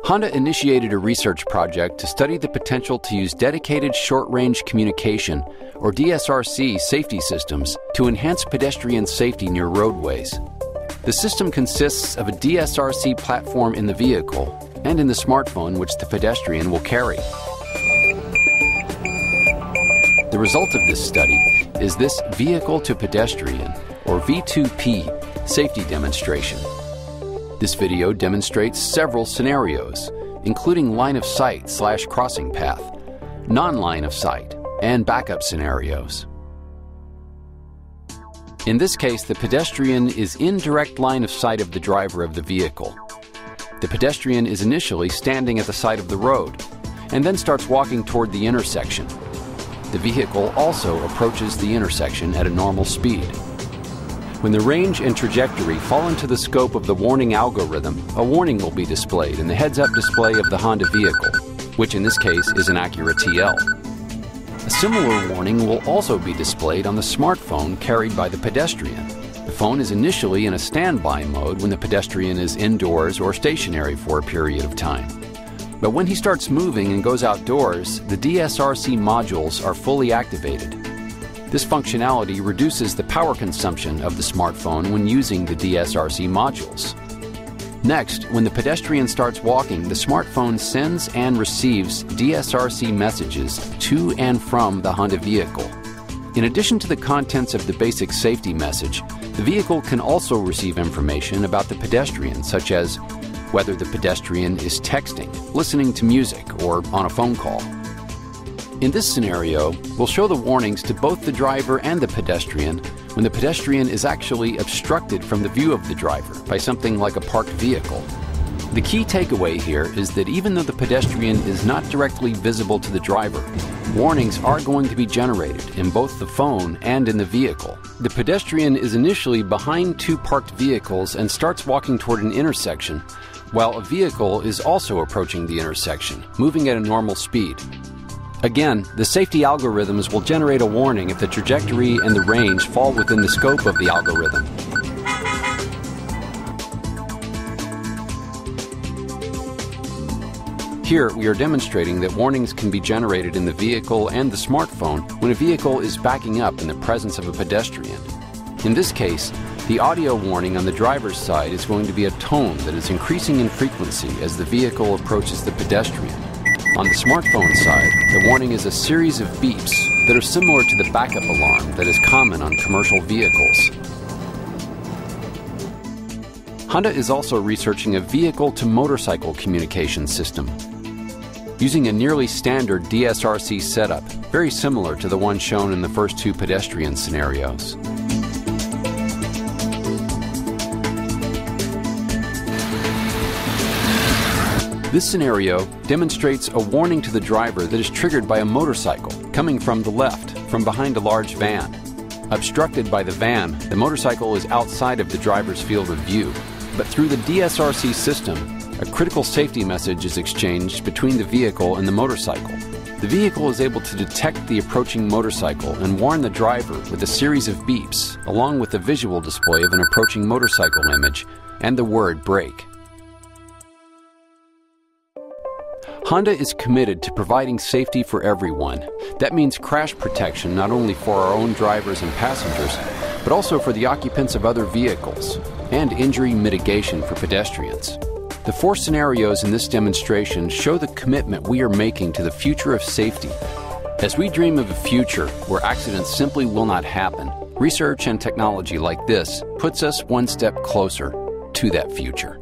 Honda initiated a research project to study the potential to use dedicated short-range communication, or DSRC, safety systems to enhance pedestrian safety near roadways. The system consists of a DSRC platform in the vehicle and in the smartphone which the pedestrian will carry. The result of this study is this Vehicle-To-Pedestrian, or V2P, safety demonstration. This video demonstrates several scenarios, including line of sight / crossing path, non-line of sight, and backup scenarios. In this case, the pedestrian is in direct line of sight of the driver of the vehicle. The pedestrian is initially standing at the side of the road, and then starts walking toward the intersection. The vehicle also approaches the intersection at a normal speed. When the range and trajectory fall into the scope of the warning algorithm, a warning will be displayed in the heads-up display of the Honda vehicle, which in this case is an Acura TL. A similar warning will also be displayed on the smartphone carried by the pedestrian. The phone is initially in a standby mode when the pedestrian is indoors or stationary for a period of time. But when he starts moving and goes outdoors, the DSRC modules are fully activated. This functionality reduces the power consumption of the smartphone when using the DSRC modules. Next, when the pedestrian starts walking, the smartphone sends and receives DSRC messages to and from the Honda vehicle. In addition to the contents of the basic safety message, the vehicle can also receive information about the pedestrian, such as whether the pedestrian is texting, listening to music, or on a phone call. In this scenario, we'll show the warnings to both the driver and the pedestrian when the pedestrian is actually obstructed from the view of the driver by something like a parked vehicle. The key takeaway here is that even though the pedestrian is not directly visible to the driver, warnings are going to be generated in both the phone and in the vehicle. The pedestrian is initially behind two parked vehicles and starts walking toward an intersection, while a vehicle is also approaching the intersection, moving at a normal speed. Again, the safety algorithms will generate a warning if the trajectory and the range fall within the scope of the algorithm. Here, we are demonstrating that warnings can be generated in the vehicle and the smartphone when a vehicle is backing up in the presence of a pedestrian. In this case, the audio warning on the driver's side is going to be a tone that is increasing in frequency as the vehicle approaches the pedestrian. On the smartphone side, the warning is a series of beeps that are similar to the backup alarm that is common on commercial vehicles. Honda is also researching a vehicle-to-motorcycle communication system, using a nearly standard DSRC setup, very similar to the one shown in the first two pedestrian scenarios. This scenario demonstrates a warning to the driver that is triggered by a motorcycle coming from the left, from behind a large van. Obstructed by the van, the motorcycle is outside of the driver's field of view. But through the DSRC system, a critical safety message is exchanged between the vehicle and the motorcycle. The vehicle is able to detect the approaching motorcycle and warn the driver with a series of beeps, along with a visual display of an approaching motorcycle image and the word brake. Honda is committed to providing safety for everyone. That means crash protection not only for our own drivers and passengers, but also for the occupants of other vehicles, and injury mitigation for pedestrians. The four scenarios in this demonstration show the commitment we are making to the future of safety. As we dream of a future where accidents simply will not happen, research and technology like this puts us one step closer to that future.